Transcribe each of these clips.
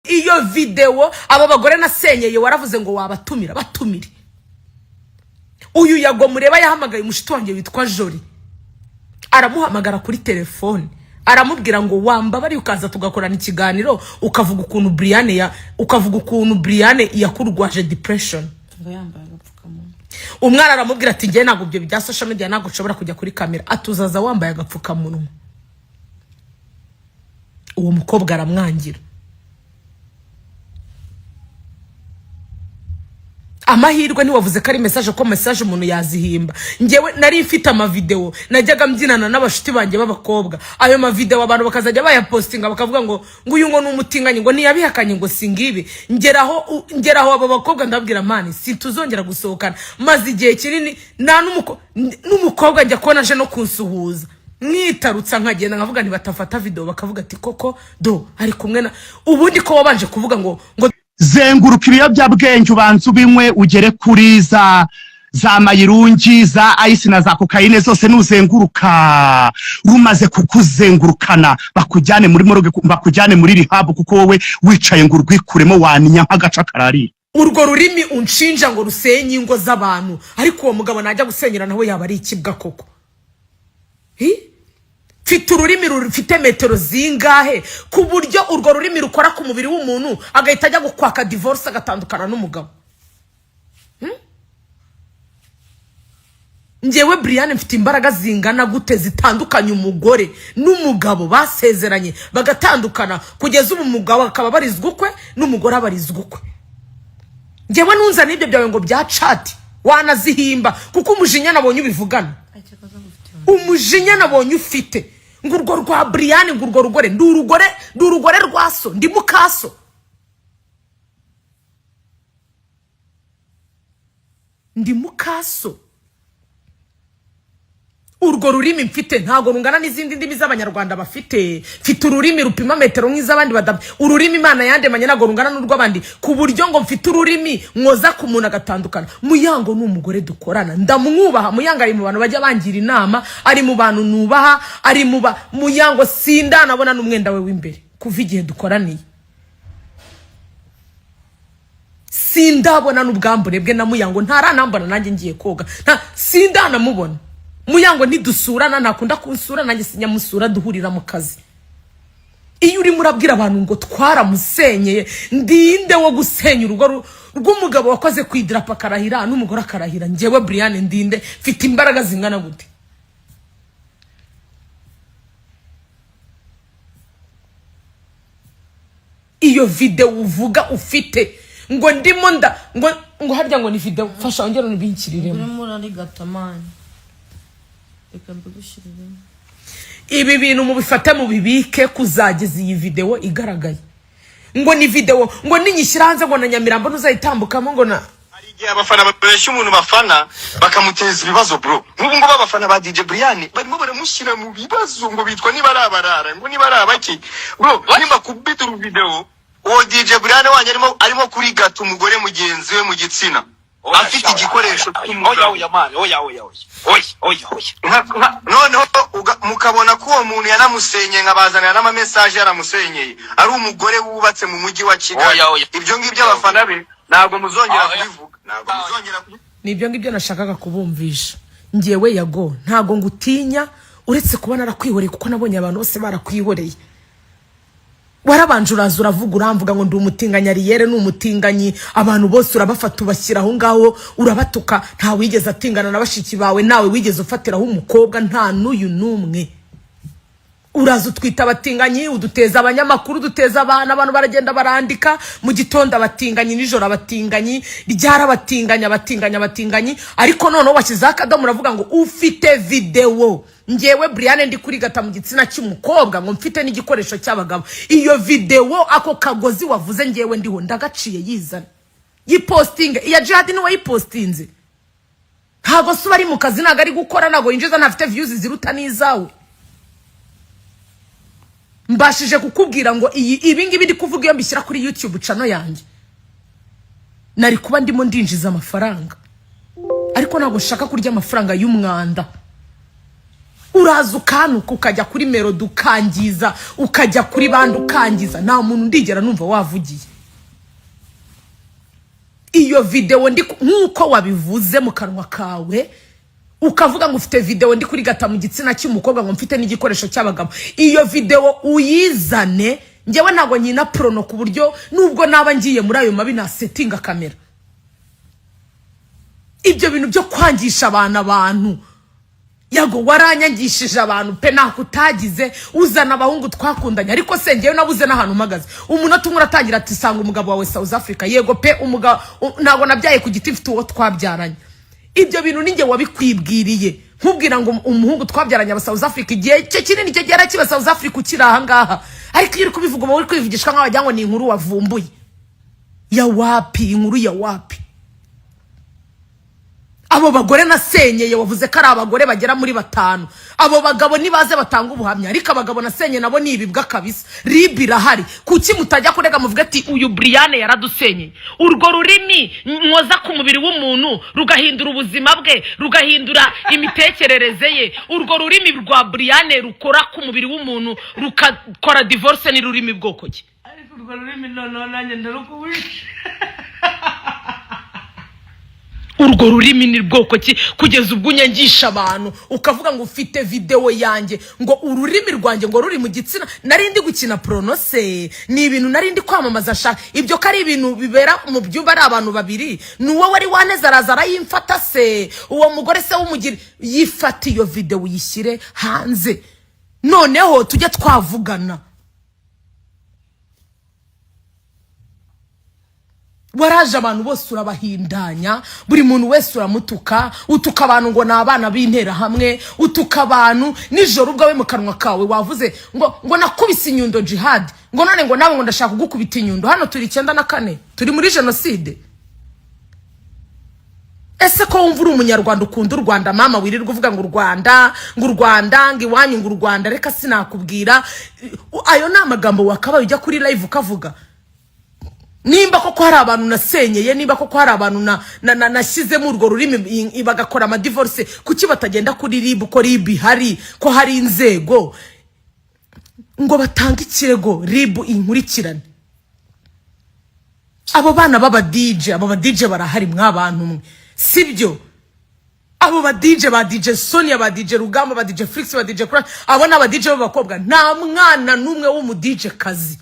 iyo video aba bagore nasenyeye waravuze ngo wabatumira batumire. Uyu Yago mureba yahamagaye umushiti wanjye witwa Jori, aramuhamagara kuri telefone aramubwira ngo wamba bari ukaza tugakorana ikiganiro ukavuga ukuntu Brian yakurwaje depression. Umwana aramubwira ati ngiye ntabwo byo bya social media ntabwo ushobora kujya kuri kamera, atuzaza wambaye agapfukamunwa. Uwo mukobwa aramwangira. Amahirwe ni wavuze ko ari message ko message umuntu yazihimba. Ngewe nari mfite ama video najyaga mbyinana n'abashuti banjye b'abakobwa. Ayo ma video abantu bakazajya bayapostinga bakavuga ngo uyu ngo n'umutinganye ngo niyabihakanye ngo singibi. Ngeraho abo bakobwa ndabwira mani situzongera gusohokana. Maze igihe kinini nta n'umukobwa njya kubona aje no kunsuhuza. Mwitarutsa nkagenda nkavuga nti batafata video bakavuga ati koko do ari kumwe na ubundi ko wabanje kuvuga ngo zenguruka ibiyobyabwenge ubanza ubimwe ugere kuri za mayirungi za ice na za cocaine zose nuzenguruka rumaze kukuzengurukana bakujyane muri moroge bakujyane muri rehab kuko wowe wicaye ngo urwikuremo waninya nk'agaca karari. Urwo rurimi unshinja ngo rusenye ingo z'abantu ariko uwo mugabo najya gusenyera nawe yaba ari ikibwa koko. Fite ururimi rufite metero zingahe ku buryo urwo rurimi rukora ku mubiri w'umuntu agahita ajya gukwaka divorce agatandukana n'umugabo. Ngewe Brian mfite imbaraga zingana gute zitandukanye umugore n'umugabo basezeranye bagatandukana kugeza ubu umugabo akaba barizwa ukwe n'umugore abarizwa ukwe. Ngewe nunza n'ibyo byawe ngo bya chat wanazihimba kuko umujinya nabonye ubivugana. Umujinya nabonye ufite ngurwo rwa Brian ngurwo rugore ndurugore rwaso ndi mukaso. Ndi mukaso. Urwo rurimi mfite ntago rungana n'izindi ndimi z'abanyarwanda bafite. Mfite ururimi rupima metero nk'izabandi badam. Ururimi Imana yandemanye nago rungana n'urw'abandi ku buryo ngo mfite ururimi mwoza ku muntu agatandukana. Muyango n'umugore dukorana ndamwubaha. Muyango ari mu bantu bajya bangira inama, ari mu bantu nubaha, ari mu Muyango sinda nabona n'umwenda we w'imbere kuva igihe dukoraniye. Sindabona n'ubwambure bwe na Muyango ntaranambona nanjye ngiye koga. Sinda namubona. Muyango ntidusurana nakunda kunsura nanjye sinyamusura duhurira mu kazi. Iyo uri murabwira abantu ngo twaramusenyeye ndinde wo gusenya urugo rw'umugabo wakoze kwidrapa karahira n'umugore akarahira. Ngewe Brian ndinde mfite imbaraga zingana gute? Iyo video uvuga ufite ngo ndimo ngo harya ngo ni video fasha ongera n'ibinkiriremo. Muri ari gatamani. Ibi bintu mubifate mu bibike kuzageza iyi video igaragaye. Ngo ni video ngo ninyishyira hanze ngo na Nyamirambo ntuzayitambukamo ngo na ari igihe abafana babesha umuntu bafana bakamuteza ibibazo bro. Nk'ubu ngo babafana ba DJ Brian barimo baramushyira mu bibazo ngo bitwa niba arabarara ngo niba arabaki bro. Nimba kubita uru video uwo DJ Brian wanye arimo kuri gata umugore mugenzi we mu gitsina afite igikoresho oya man oya noneho mukabona ko uwo muntu yanamusenye nkabazanira n'ama message yaramusenyeye ari umugore wubatse mu mujyi wa Kigali. Ibyo ngibyo abafana be ntabwo muzongera kubivuga. Nibyo ngibyo nashakaga kubumvisha. Ngewe Yago ntago ngutinya uretse kuba narakwihoreye kuko nabonye abantu bose barakwihoreye. Warabanje uravuga uramvuga ngo ndi umutinganya Riyere n'umutinganyi abantu bose urabafata ubashyira aho ngaho urabatuka. Nta wigeze atingana na bashiki bawe, nawe wigeze ufatiraho umukobwa nta n'uyu numwe. Uraza utwita abatinganyi uduteza abanyamakuru duteza abantu baragenda barandika mu gitondo abatinganyi nijoro abatinganyi ryara abatinganyi ariko none washyizeho akadomo uravuga ngo ufite video. Ngewe Brian ndi kuri gata mu gitsina cy'umukobwa ngo mfite n'igikoresho cy'abagabo. Iyo video ako kagozi wavuze ngewe ndiho ndagaciye yizana yiposting iya Jihad ni wayipostinze. Ntago suba ari mu kazi naga ari gukora nago yinjiza ntafite views ziruta n'izawe. Mbashije kukubwira ngo ibi ngibi ndi kuvuga iyo mbishyira kuri YouTube channel yanjye nari kuba ndimo ndinjiza amafaranga ariko ntago nshaka kurya amafaranga y'umwanda. uraza ukanuka ukajya kuri Melody ukangiza ukajya kuri bandi ukangiza nta muntu ndigera numva wavugiye iyo video ndi nkuko wabivuze mu kanwa kawe ukavuga ngo ufite video ndi kuri gata mu gitsina cy'umukobwa ngo mfite n'igikoresho cy'abagabo iyo video uyizane njyewe ntago nyina prono ku buryo nubwo naba ngiye muri ayo mabi na settinga kamera ibyo bintu byo kwangisha abantu yago waranyangishije abantu pe nakutagize uzana abahungu twakundanye ariko se ngewe nabuze n'ahantu mpagaze umunota umwe uratangira ati sanga umugabo wawe South Africa yego pe umugabo ntago nabyaye ku giti mfite uwo twabyaranye ibyo bintu ninge wabikwibwiriye nkubwira ngo umuhungu twabyaranye aba South Africa igihe cyo kinini cyo gera kiba South Africa ukiraha ngaha ariko iyo uri kubivuga mu uri kwivugishwa nk'abajya ngo ni inkuru wavumbuye ya wapi inkuru ya wapi abo bagore nasenyeye wavuze ko ari abagore bagera muri 5 abo bagabo nibaze batanga ubuhamya ariko abagabo nasenye nabo ni ibibwa kabisa ribira hari kuki mutajya kurega muvuga ati uyu Brian yaradusenyeye urwo rurimi mwoza ku mubiri w'umuntu rugahindura ubuzima bwe rugahindura imitekerereze ye urwo rurimi rwa Brian rukora ku mubiri w'umuntu rukakora divorce ni rurimi bwoko ki ariko urwo rurimi nanjye ndarukuwisha urwo rurimi ni bwoko ki kugeza ubwo unyangisha abantu ukavuga ngo ufite video yanjye ngo ururimi rwanjye ngo ruri mu gitsina narindi gukina pronose ni ibintu narindi kwamamaza shaka ibyo kari ibintu bibera mu byumba ari abantu babiri nuwo wari waneza arazara yimfata se uwo mugore se w'umugira yifata iyo video uyishyire hanze noneho tujye twavugana waraje abantu bose urabahindanya buri muntu wese uramutuka utuka abantu ngo nabana bintera hamwe utuka abantu nijoro ubwo we mu kanwa kawe wavuze ngo nakubise inyundo jihad ngo none ngo nawe ngo ndashaka kugukubita inyundo hano turi 94 turi muri genocide ese ko wumva uri umunyarwanda ukunda u Rwanda mama wirirwa uvuga ngo u Rwanda ngo iwanyu ngo u Rwanda reka sinakubwira ayo namagambo wakabaye ujya kuri live ukavuga nimba koko hari abantu nasenyeye nimba koko hari abantu nashyizemo urwo rurimi bagakora ama divorce kuki batagenda kuri RIB ko RIB hari ko hari inzego ngo batanga ikirego RIB inkurikirane abo bana baba DJ barahari mwabantu mwe sibyo abo ba DJ Sonia ba DJ Rugamba ba DJ Flix ba DJ Kura abo na ba DJ b'abakobwa nta mwana numwe wo mu DJ kazi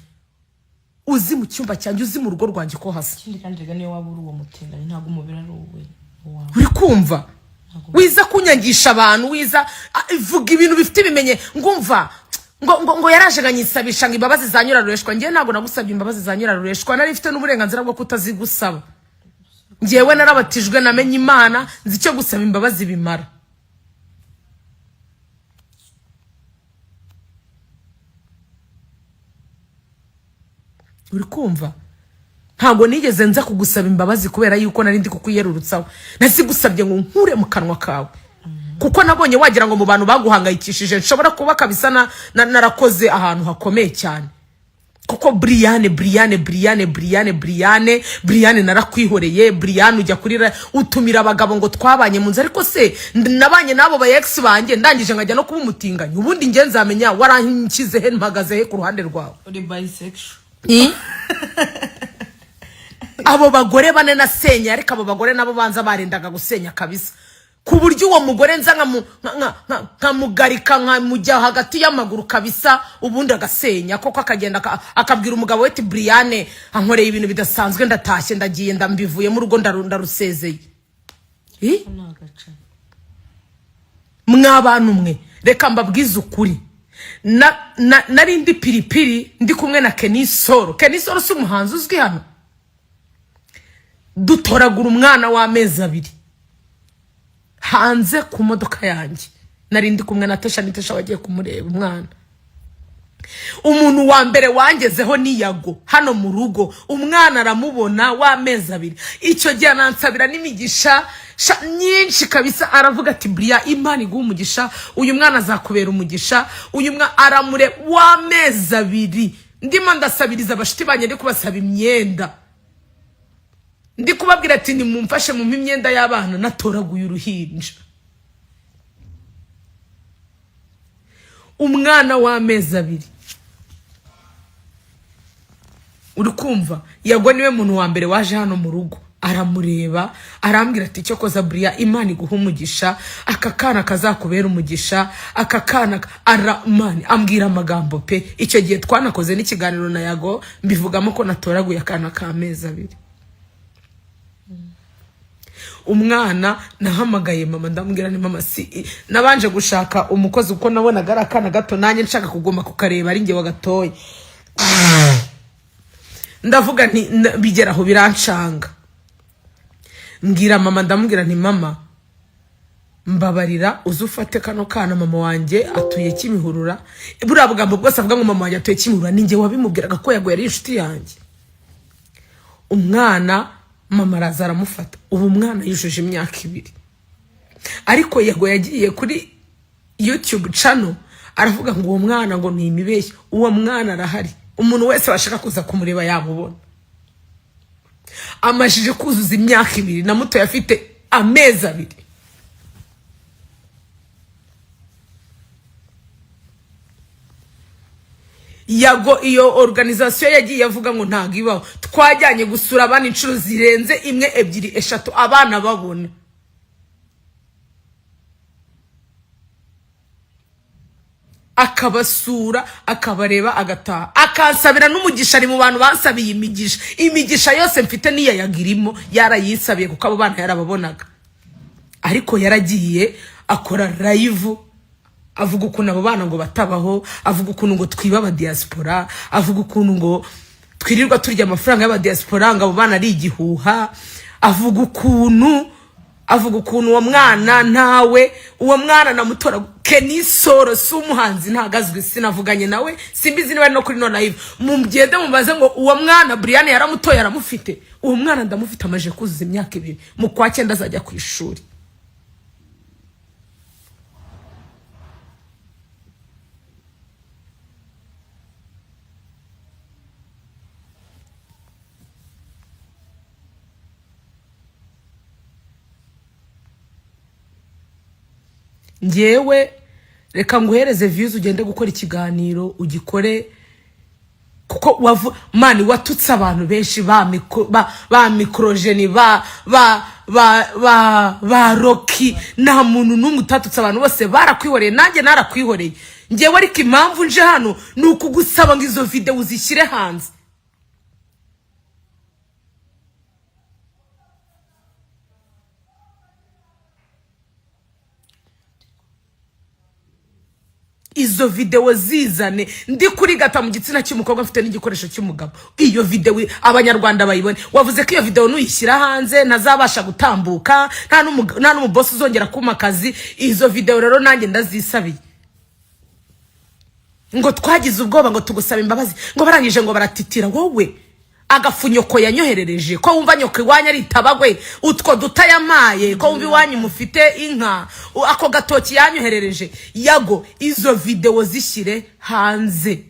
uzi mu cyumba cyanjye uzi mu rugo rwanjye ko hasi kindi kandi rega niyo waba uri uwo mutendanye ntago umubira ari uwe uri kumva wiza kunyangisha abantu wiza ivuga ibintu bifite bimenye ngumva ngo yaraje ganyisabisha ngo imbabazi za Nyirarureshwa ngiye ntago nagusabye imbabazi za Nyirarureshwa nari mfite n'uburenganzira bwo kutazigusaba ngiyewe narabatijwe namenye Imana nzi cyo gusaba imbabazi bimara uri kumva ntago nigeze nza kugusaba imbabazi kubera yuko nari ndi kukuyerurutsaho nasigusabye ngo nkure mu kanwa kawe kuko nabonye wagira ngo mu bantu baguhangayikishije nshobora kuba kabisa narakoze ahantu hakomeye cyane kuko Brian narakwihoreye Brian ujya kurira utumira abagabo ngo twabanye mu nzu ariko se nabanye nabo ba ex banjye ndangije nkajya no kuba umutinganya ubundi nge nzamenya warankize he mpagaze he ku ruhande rwawe uri bisexual abo bagore bane nasenya ariko abo bagore nabo banza barendaga gusenya kabisa ku buryo uwo mugore nza nkamugarika nkamujya hagati y'amaguru kabisa ubundi agasenya koko akagenda akabwira umugabo we ati Brian ankoreye ibintu bidasanzwe ndatashye ndagiye ndambivuye mu rugo ndarusezeye mwabantu mwe reka mbabwize ukuri nari ndi piripiri ndi kumwe na Kenisoro si umuhanzi uzwi hano dutoragura umwana w'amezi 2 hanze ku modoka yanjye nari ndi kumwe na Tesha wagiye kumureba umwana umuntu wa mbere wangezeho ni Yago hano mu rugo umwana aramubona w'amezi 2 icyo gihe nansabira n'imigisha nyinshi kabisa aravuga ati Brian Imana iguha umugisha uyu mwana azakubera umugisha uyu mwana aramure w'amezi 2 ndimo ndasabiriza abashiti banye ndi kubasaba imyenda ndi kubabwira ati nimumfashe mu imyenda y'abana natoraguye uruhinja umwana w'amezi 2 uri kumva Yago niwe muntu wa mbere waje hano mu rugo aramureba arambwira ati cyo koza Bria Imana iguha umugisha aka kana kazakubera umugisha aka kana aramani ambwira amagambo pe icyo gihe twanakoze n'ikiganiro na Yago mbivugamo ko natoraguye akana ka mezi 2 umwana nahamagaye mama ndamubwira ni mama si nabanje gushaka umukozi uko nabonaga ari akana gato nanye nshaka kugoma kukareba ari nge wagatoye ndavuga nti bigeraho birancanga mbwira mama ndamubwira nti mama mbabarira uzufate kano kana mama wanje atuye Kimihurura buriya bugambo bwose avuga ngo mama wanje atuye Kimihurura ninge wabimubwiraga ko Yago yari inshuti yanjye umwana mama araza aramufata ubu mwana yujuje imyaka 2 ariko Yago yagiye kuri YouTube channel aravuga ngo uwo mwana ngo ni imibeshyo uwo mwana arahari umuntu wese washaka kuza kumureba yamubona amashije kuzuza imyaka 2 na muto yafite amezi 2 Yago iyo organisation yagiye yavuga ngo ntago ibaho twajyanye gusura abana incuro zirenze 1 2 3 abana babona akabasura akabareba agataha akansabira n'umugisha ari mu bantu bansabiye imigisha yose mfite niya yagirimo yarayisabiye kuko abo bana yarababonaga ariko yaragiye akora live avuga ukuntu abo bana ngo batabaho avuga ukuntu ngo twiba aba diaspora avuga ukuntu ngo twirirwa turya amafaranga y'aba diaspora ngo abo bana ari igihuha avuga ukuntu uwo mwana ntawe uwo mwana namutora Kenisoro sumuhanzi ntagazwe sinavuganye nawe simbizi niba no kuri no live mumugende mubaze ngo uwo mwana Brian yaramutoye aramufite uwo mwana ndamufite amaje kuzuza imyaka 2 mu kwa 9 azajya ku ishuri ngewe reka nguhereze views ugende gukora ikiganiro ugikore kuko mani watutse abantu benshi ba microgene ba Rocky nta muntu n'umwe utatutse abantu bose barakwihoreye nanjye narakwihoreye ngewe ariko impamvu nje hano nuko gusaba ngo izo video uzishyire hanze izo video zizane ndi kuri gata mu gitsina cy'umukobwa mfite n'igikoresho cy'umugabo iyo video abanyarwanda bayibone wavuze ko iyo video nuyishyira hanze ntazabasha gutambuka nta n'umuboss uzongera kumakazi izo video rero nanjye ndazisabiye ngo twagize ubwoba ngo tugusaba imbabazi ngo barangije ngo baratitira wowe agafunyoko yanyoherereje ko wumva nyoko iwanya ari tabagwe utwo dutayamaye ko wumva iwanyu mufite inka ako gatoki yanyoherereje Yago izo video zishyire hanze